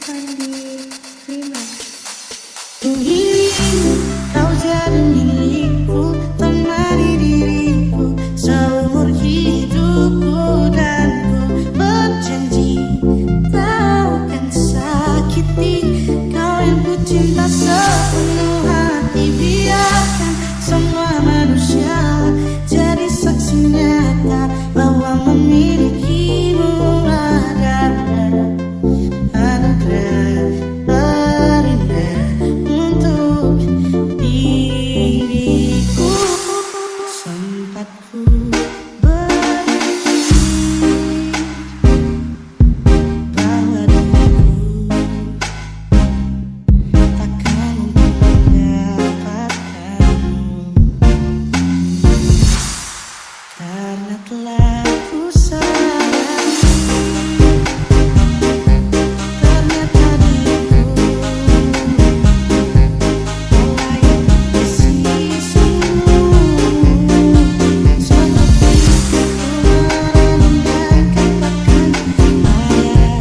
Fandi Remix. Kau jadi milikku, temani diriku seumur hidupku, dan ku berjanji tak akan sakiti kau yang ku cinta sepenuh hati. Biarkan semua manusia jadi saksi nyata bahwa memilikimu adalah anugerah terindah untuk diriku. Sempat ku berjanji bahwa diriku takkan mendapatkanmu, karena telah ku sadari ternyata diriku layak di sisimu. Seperti kemarin dan katakan ayah,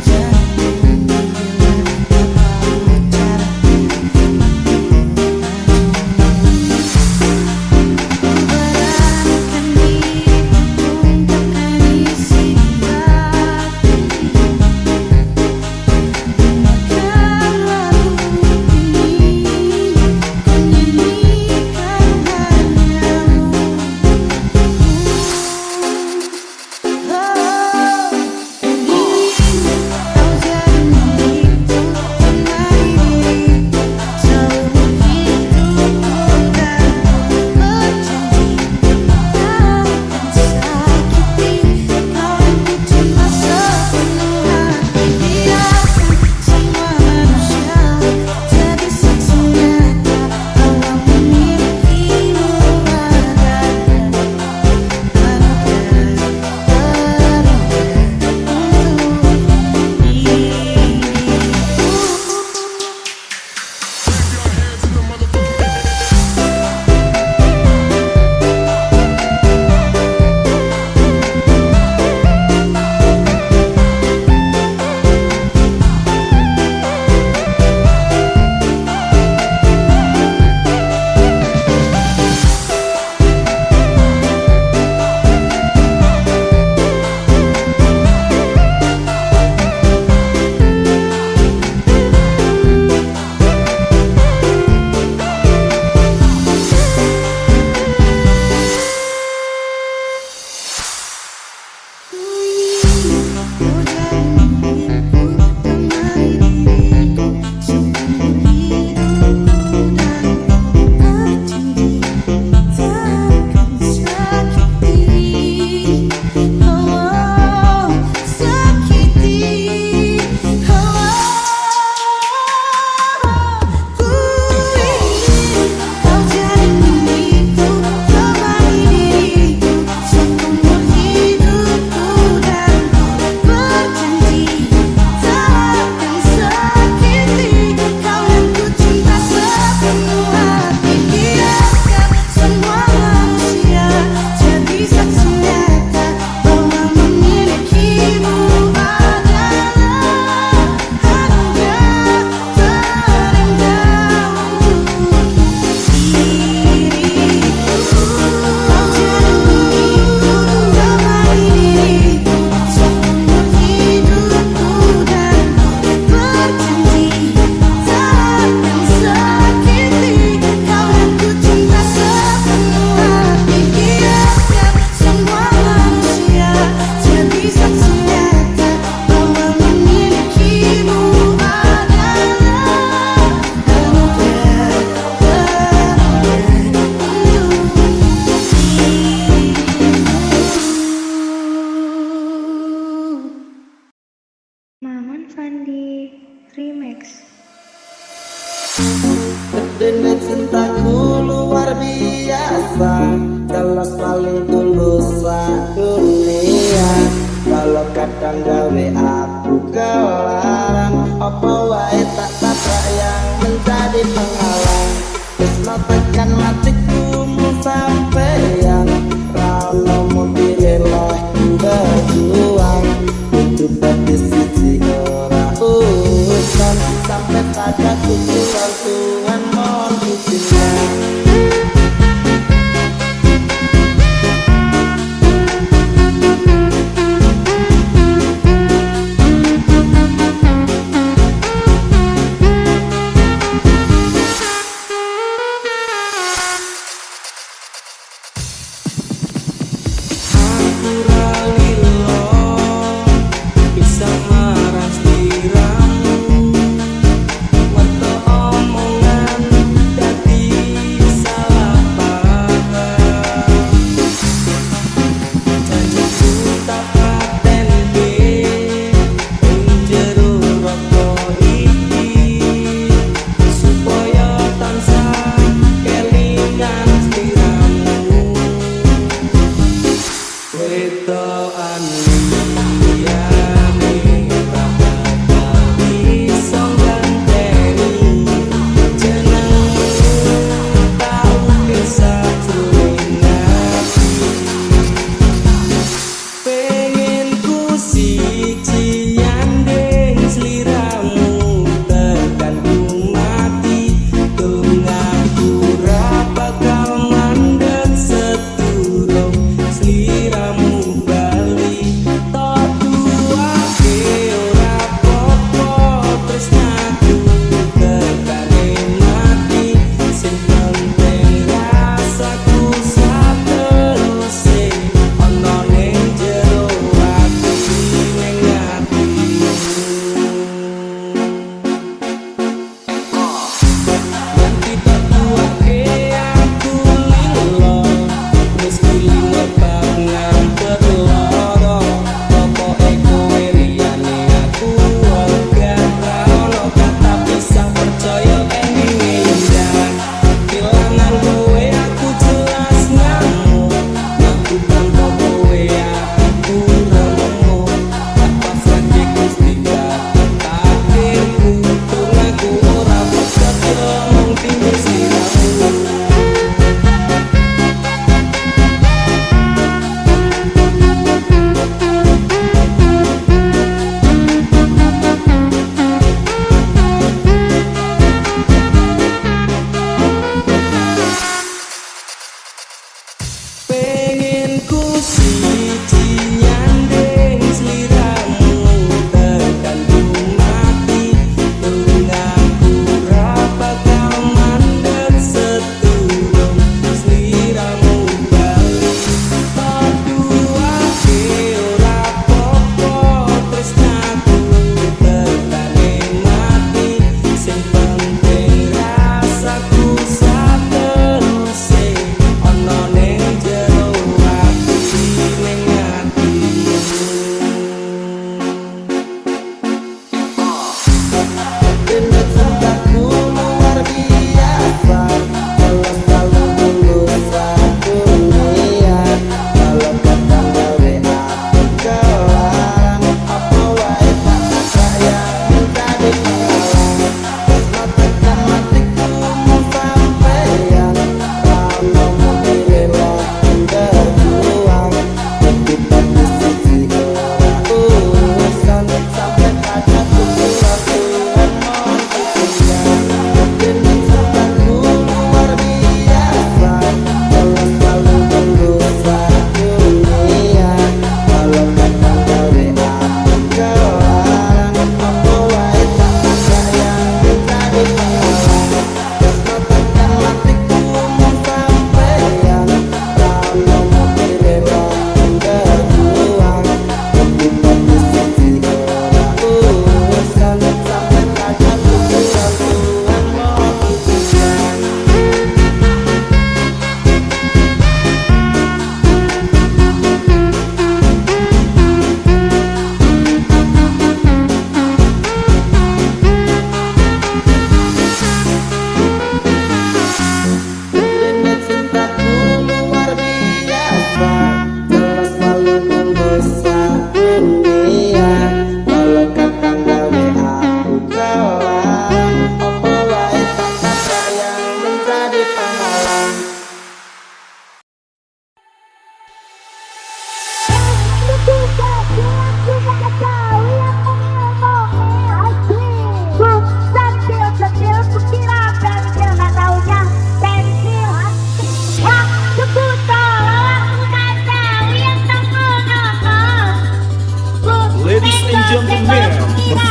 jangan bilang apa cara beranikan diriku ungkapkan isi hati. Dengarkan lagu ini, ku nyanyikan hanyamu. Kau jadi milikku, temani diriku seumur hidupku, dan ku berjanji tak akan sakiti kau yang ku cinta sepenuh hati. Biarkan semua manusia jadi saksi nyata bahwa memilikimu adalah anugerah terindah untuk Maman Fandi Remix. Dengan cintaku luar biasa, jelas paling tulus dunia. Kalau kadang gawe aku kelarang, apa wae tak tabrak yang menjadi penghalang. Tresno tekan matiku sampeyan, rano mau pilih berjuang hidup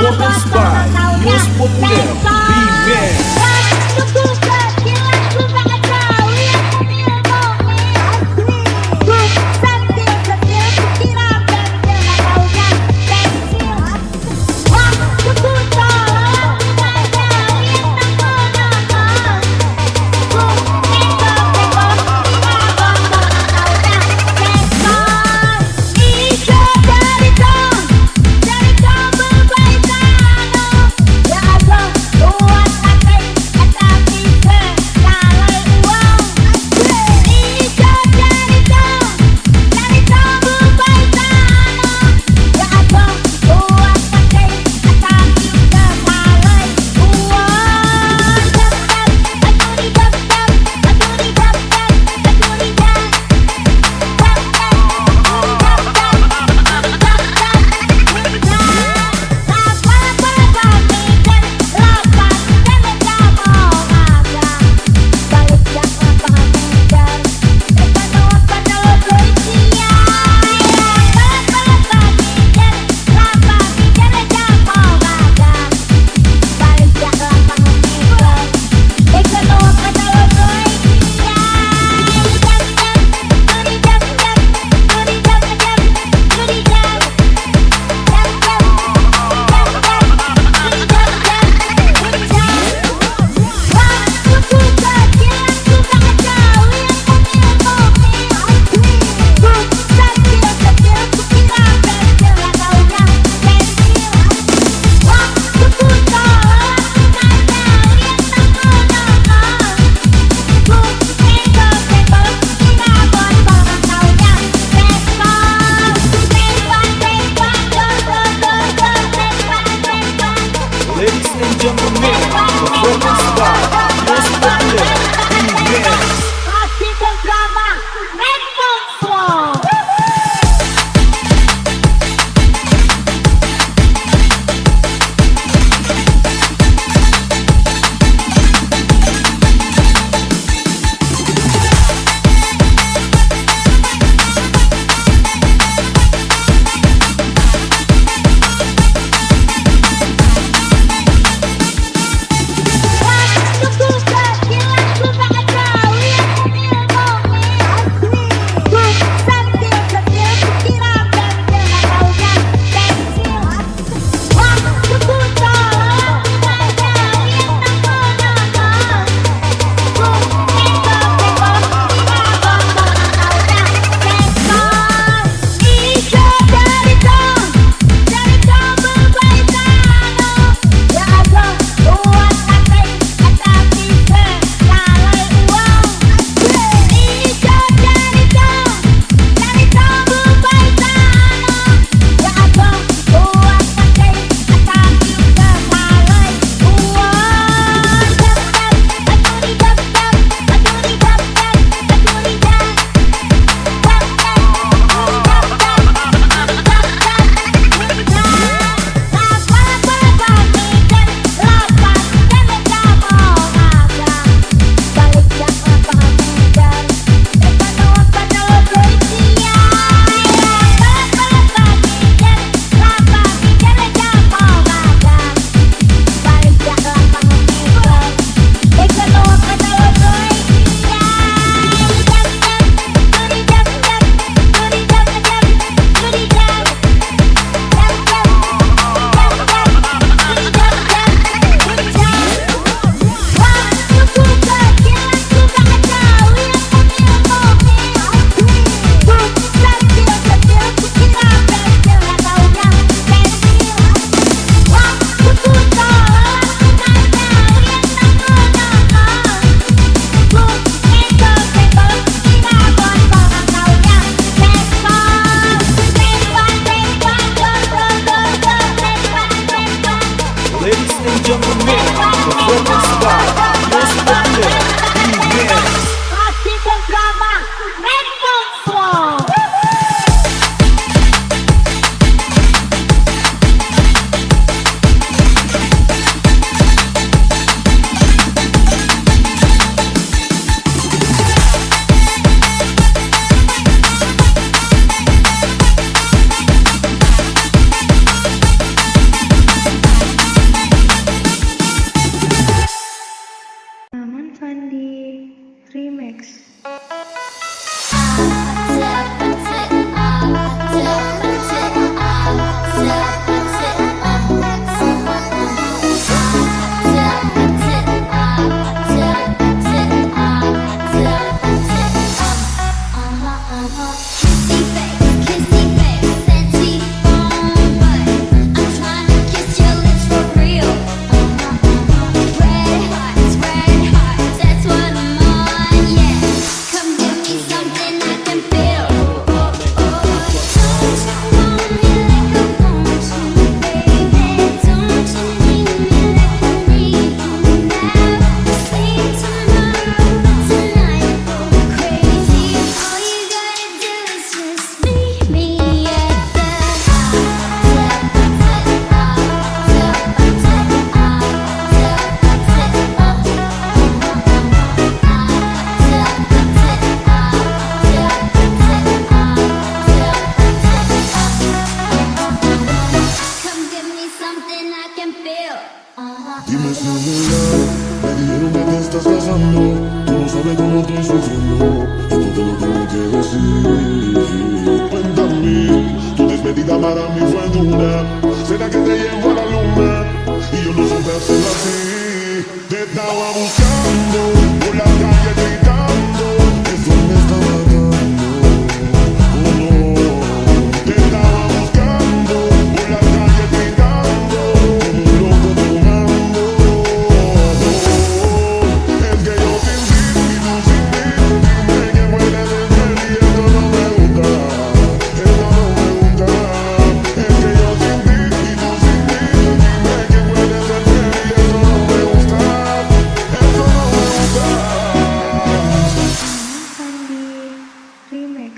Performance by Yos Populer Remix. Buat Dime si es verdad, me dijeron que te estás casando. Tú no sabes cómo estoy sufriendo, esto te lo tengo que decir. Cuéntame, tu despedida para mí fue dura. ¿Será que te llevo a la luna? Y yo no supe hacerlo así. Te estaba buscando por la calle gritando, eso me está matando. Oh no, te estaba buscando por la calle gritando, como un loco tomando. Es que yo sin ti y tú sin mí, dime que puedes ser y esto no me gusta, esto no me gusta. Es que yo sin ti y tú sin mí, dime que puedes ser y esto no me gusta, esto no me gusta. Fandi Remix.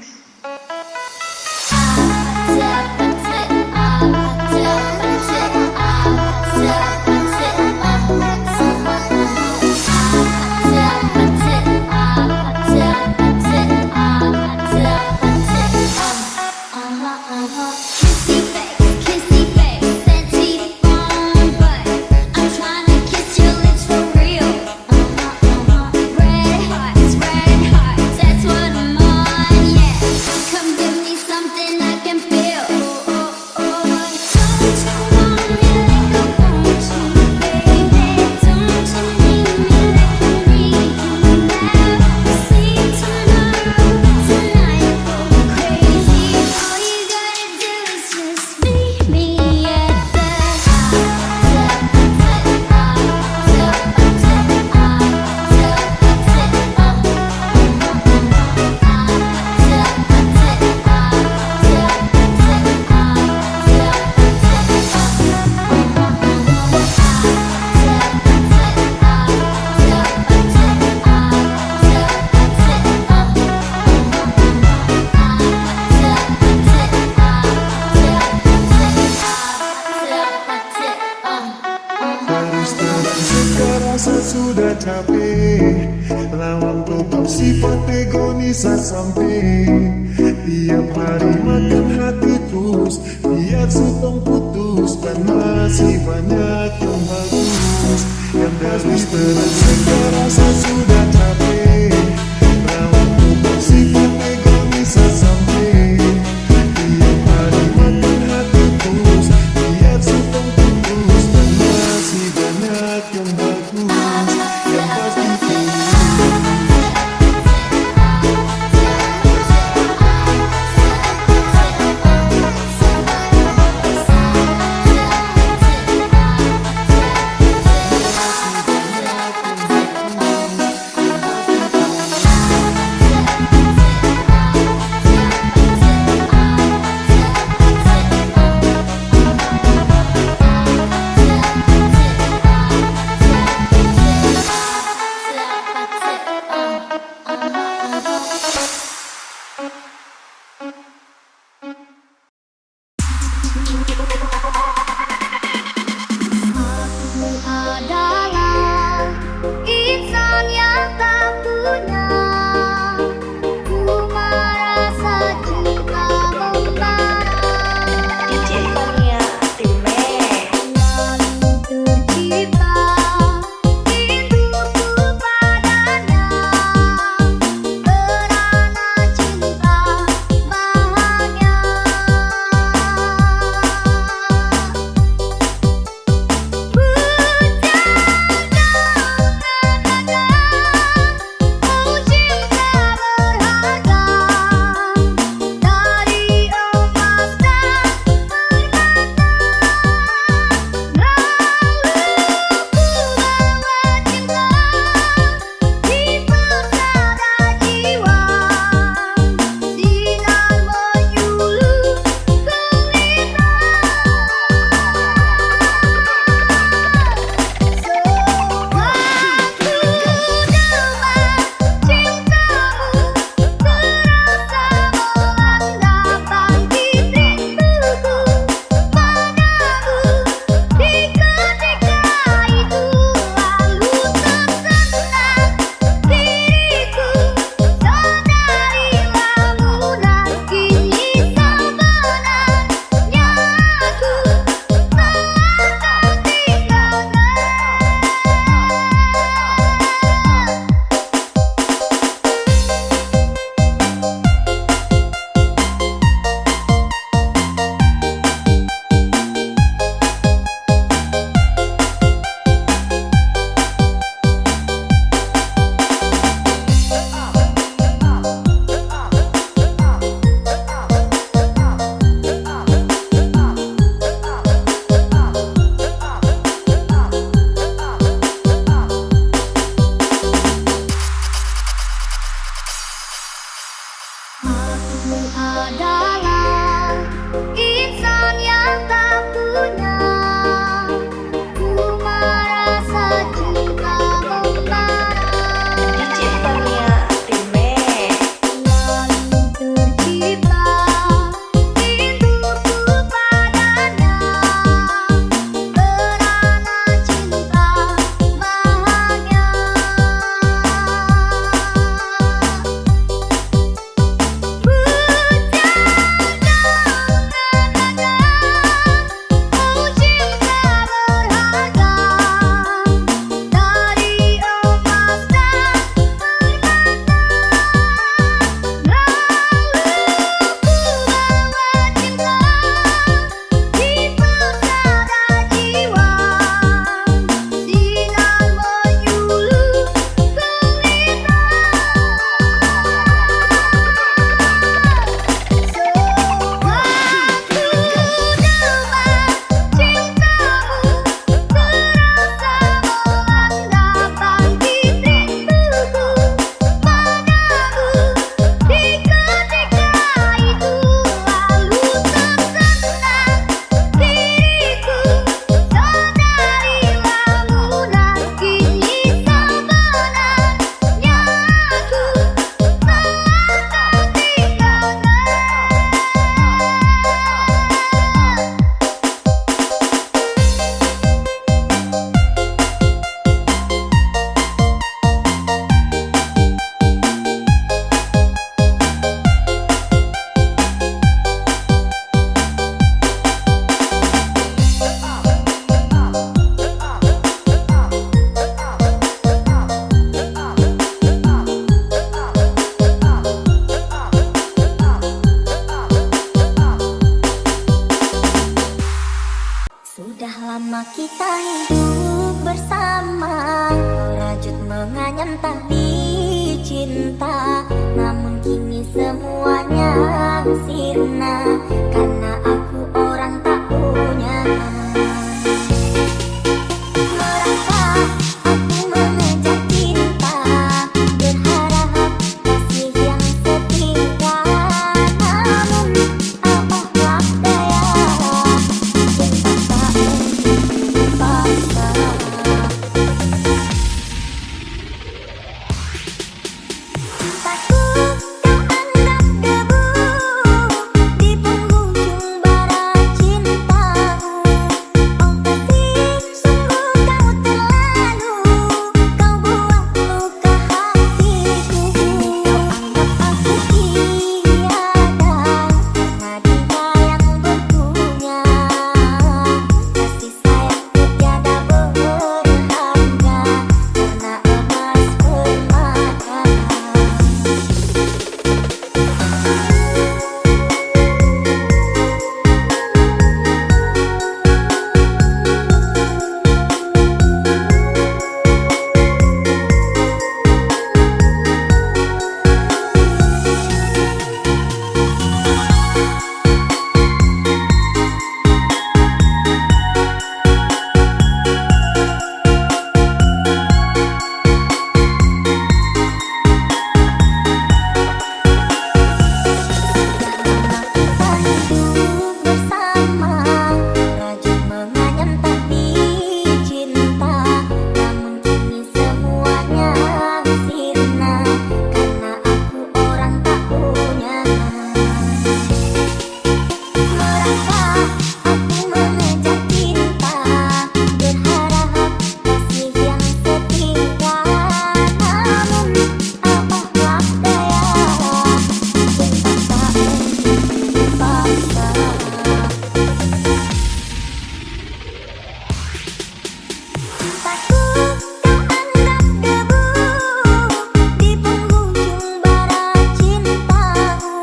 Kissy face, sexy on, but I'm tryna kiss your lips for real. Red hearts, that's what I'm on, yeah. Come give me something I can feel. Don't you want me like I want you, baby? Don't you need me like I need you now? See tomorrow, tonight go crazy. All you gotta do is just meet me at the Rasa sudah capek, lawan tetap sifat egois sampai. Tiap hari makan hati terus, biar sutong putus. Dan masih banyak yang bagus, yang harus terus. Rasa sudah capek, lawan tetap sifat egois sampai. Tiap hari makan hati terus, biar sutong putus. Dan masih banyak yang bagus, yang pasti Sudah lama kita hidup bersama, merajut menganyam tali cinta. Namun kini semuanya sirna, karena aku orang tak punya. Merasa aku mengejar cinta, berharap kasih yang setia. Namun apakah daya, cinta tak mungkin dipaksa. Cintaku kau anggap debu di penghujung bara cintamu. Oh kasih, sungguh kau terlalu, kau buat luka hatiku. Kau anggap aku tiada, karena dia yang berpunya. Kasih sayangku tiada berharga, karena emas permata. Kita hidup bersama, merajut menganyam tali cinta. Namun kini semuanya sirna, karena aku orang tak punya. Merasa aku mengejar cinta, berharap kasih yang setia. Namun apakah daya, cinta tak mungkin dipaksa. Cintaku kau anggap debu di penghujung bara cintamu.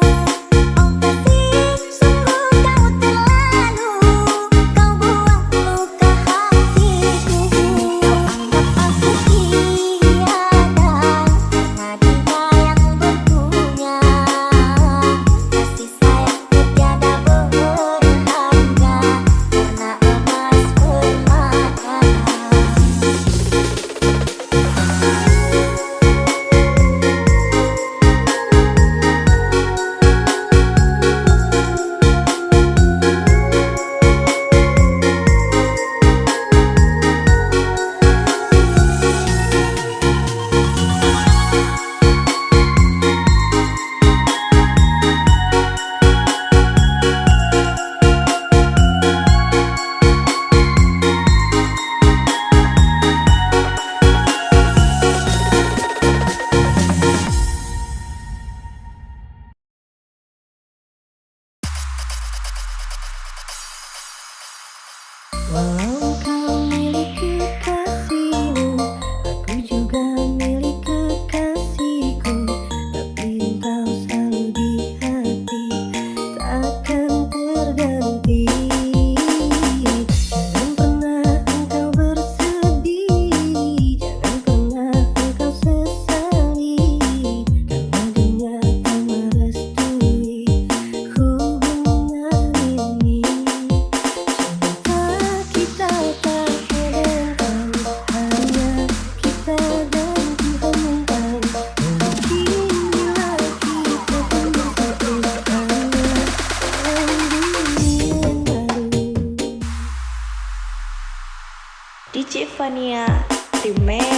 Oh kasih, sungguh kau terlalu, kau buat luka hatiku. Kau anggap aku tiada, karena dia yang berpunya. Kasih sayangku tiada berharga, karena emas permata. Walau kau milik kekasihmu, aku juga milik kekasihku. Tapi kau selalu di hati, takkan terganti. Jangan pernah engkau bersedih, jangan pernah engkau sesali, karena dia tak merestui hubungan ini. Cinta kita DJ Fania Remix.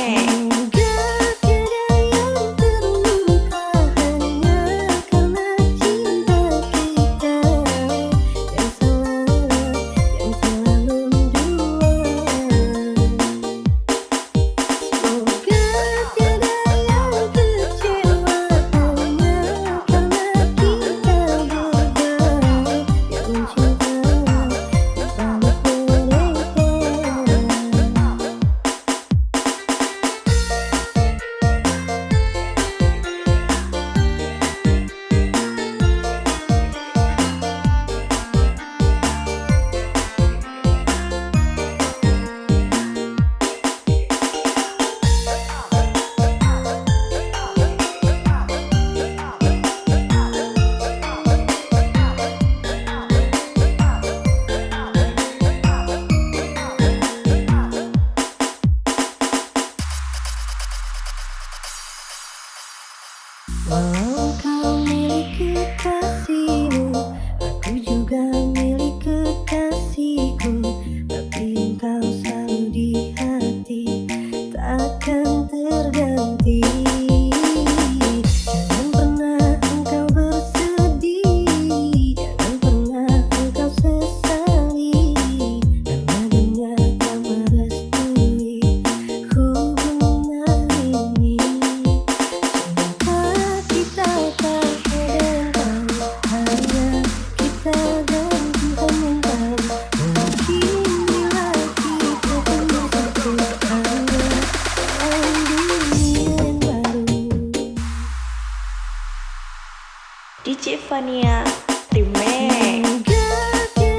Fania Remix. Enggak ada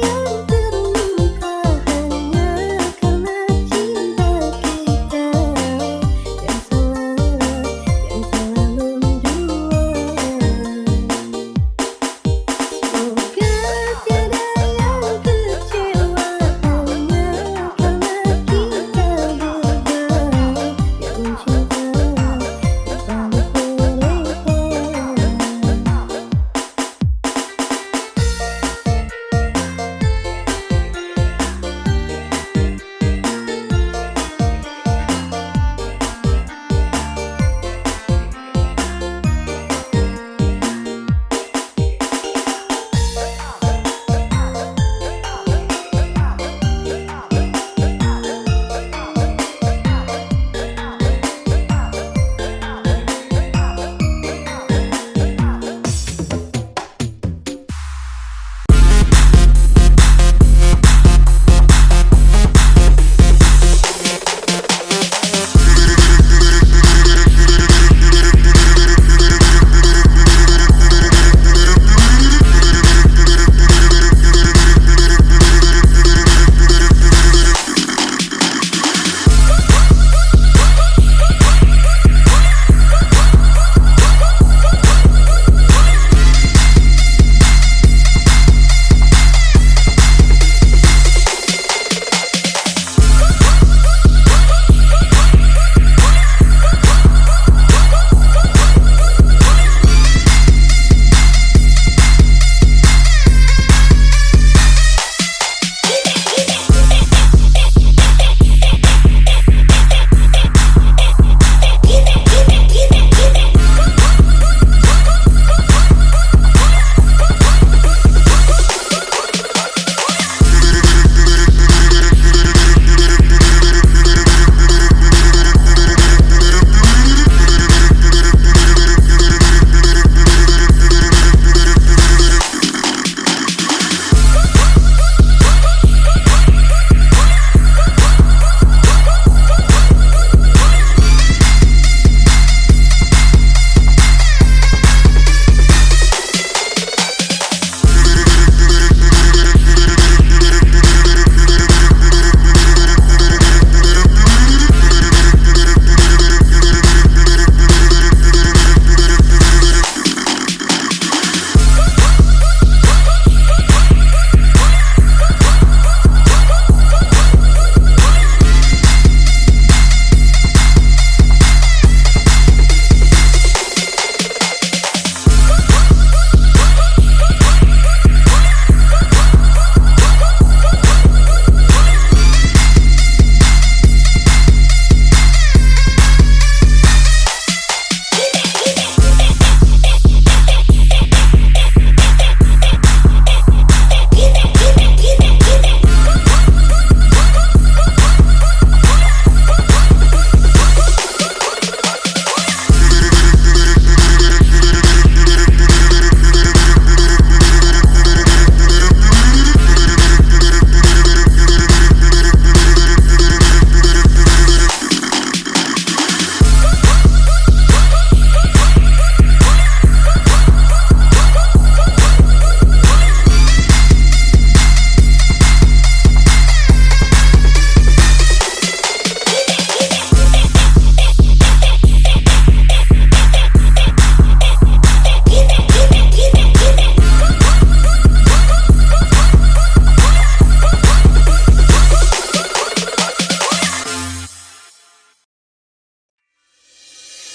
yang terluka hanya karena cinta kita yang telah mendua. Semoga tiada yang kecewa hanya karena kita berdua yang cinta balik mereka.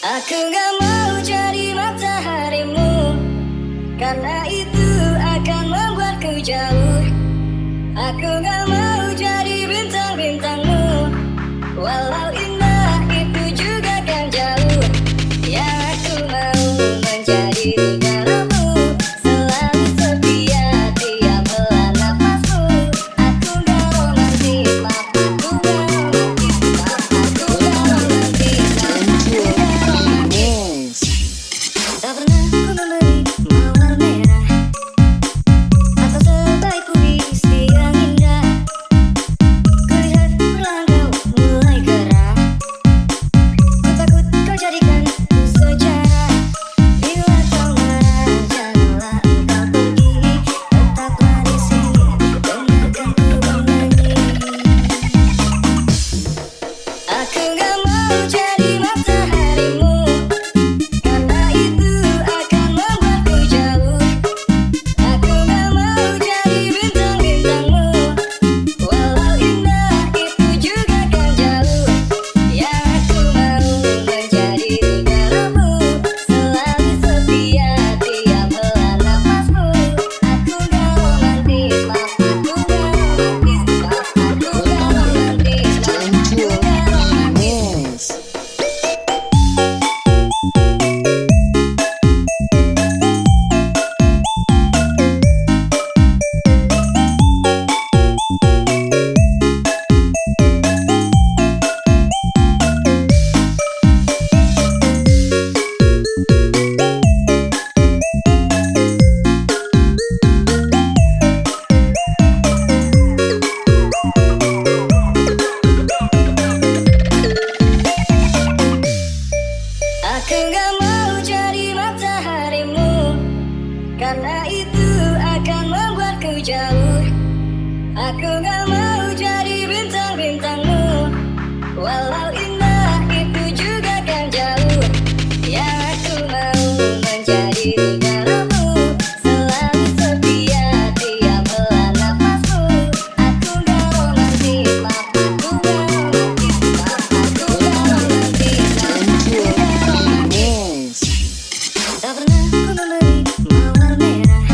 Aku gak mau jadi mataharimu, karena itu akan membuatku jauh. Aku gak mau jadi bintang-bintangmu, walau indah itu juga kan jauh. Yang aku mau menjadi udaramu, selalu setia tiap helaan nafasmu. Aku gak romantis, maaf aku gak romantis, maaf aku gak romantis, maaf aku gak romantis. Tak pernah ku memberi mawar merah atau sebaik puisi yang indah. Kulihat perlahan kau mulai gerah. jadi bintang-bintangmu, walau indah itu juga kan jauh. Yang aku mau menjadi udaramu, selalu setia tiap helaan nafasmu. Aku gak romantis, maaf aku gak romantis, maaf aku gak romantis, maaf aku gak romantis. Tak pernah ku memberi mawar merah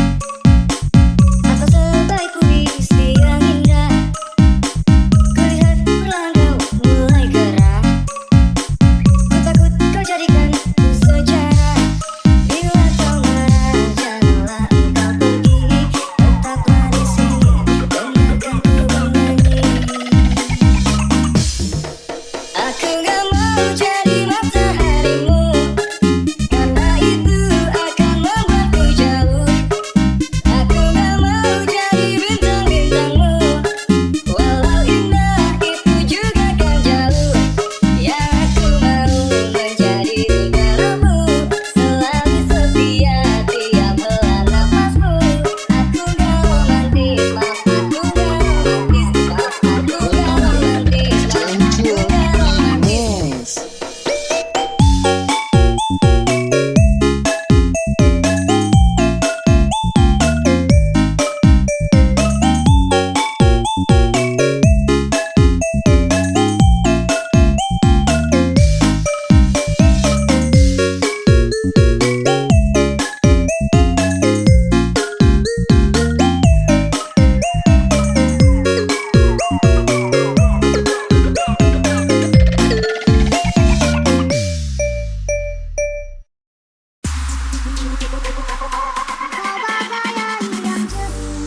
atau sebaik puisi yang indah. Kulihat perlahan kau mulai gerah, ku takut kau jadikan ku sejarah. Bila kau marah janganlah engkau pergi, tetaplah di sini dengarkan ku bernyanyi. Aku gak mau jadi mataharimu, karena itu akan membuatku jauh. Aku gak mau jadi bintang-bintangmu, walau indah itu juga kan jauh. Yang aku mau menjadi udaramu, selalu setia tiap helaan nafasmu. Aku gak romantis, maaf aku gak romantis, maaf aku gak romantis, maaf aku gak romantis. Kau bagai air yang jernih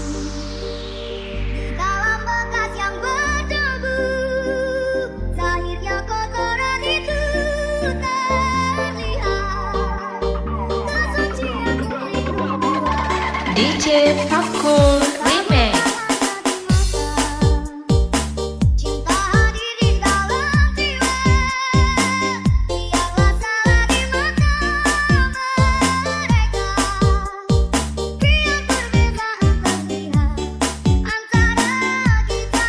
dalam bekas yang berdebu. Zahirnya kotoran itu terlihat, kesucian kulit DJ Fakul Remix. cinta hadir di dalam jiwa. Biarlah salah di mata mereka, biar perbedaan terlihat antara kita.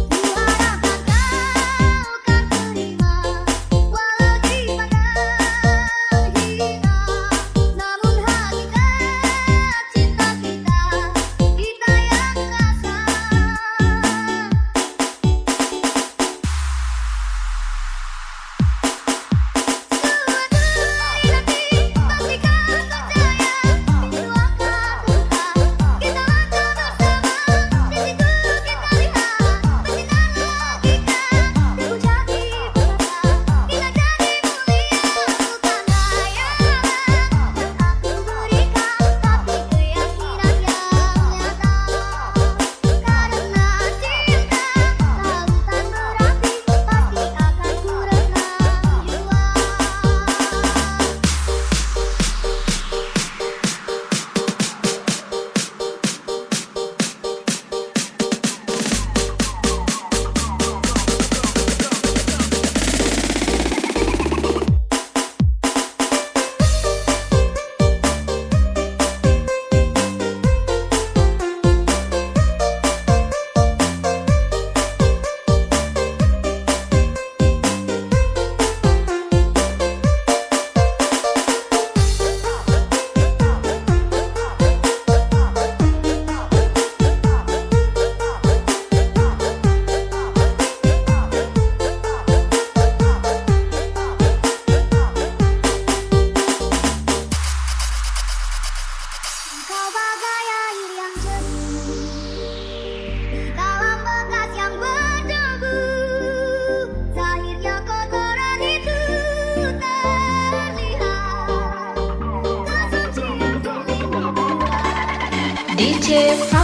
Kuharapkan kau kan terima, walau dipandang hina. Namun hakikat cinta kita yang rasa. Suatu hari nanti pasti kau percaya, pintu akan buka, kita langkah bersama. Di situ kita lihat bersinar logika, dipujakan permata, kita jadi mulia. Bukan hayalan yang aku berikan, tapi keyakinan yang nyata. Karena cinta lautan berapi, pasti akan ku renang jua. Kau bagai air yang jernih dalam bekas yang berdebu. Zahirnya kotoran itu terlihat, kesucian kulit DJ Fakul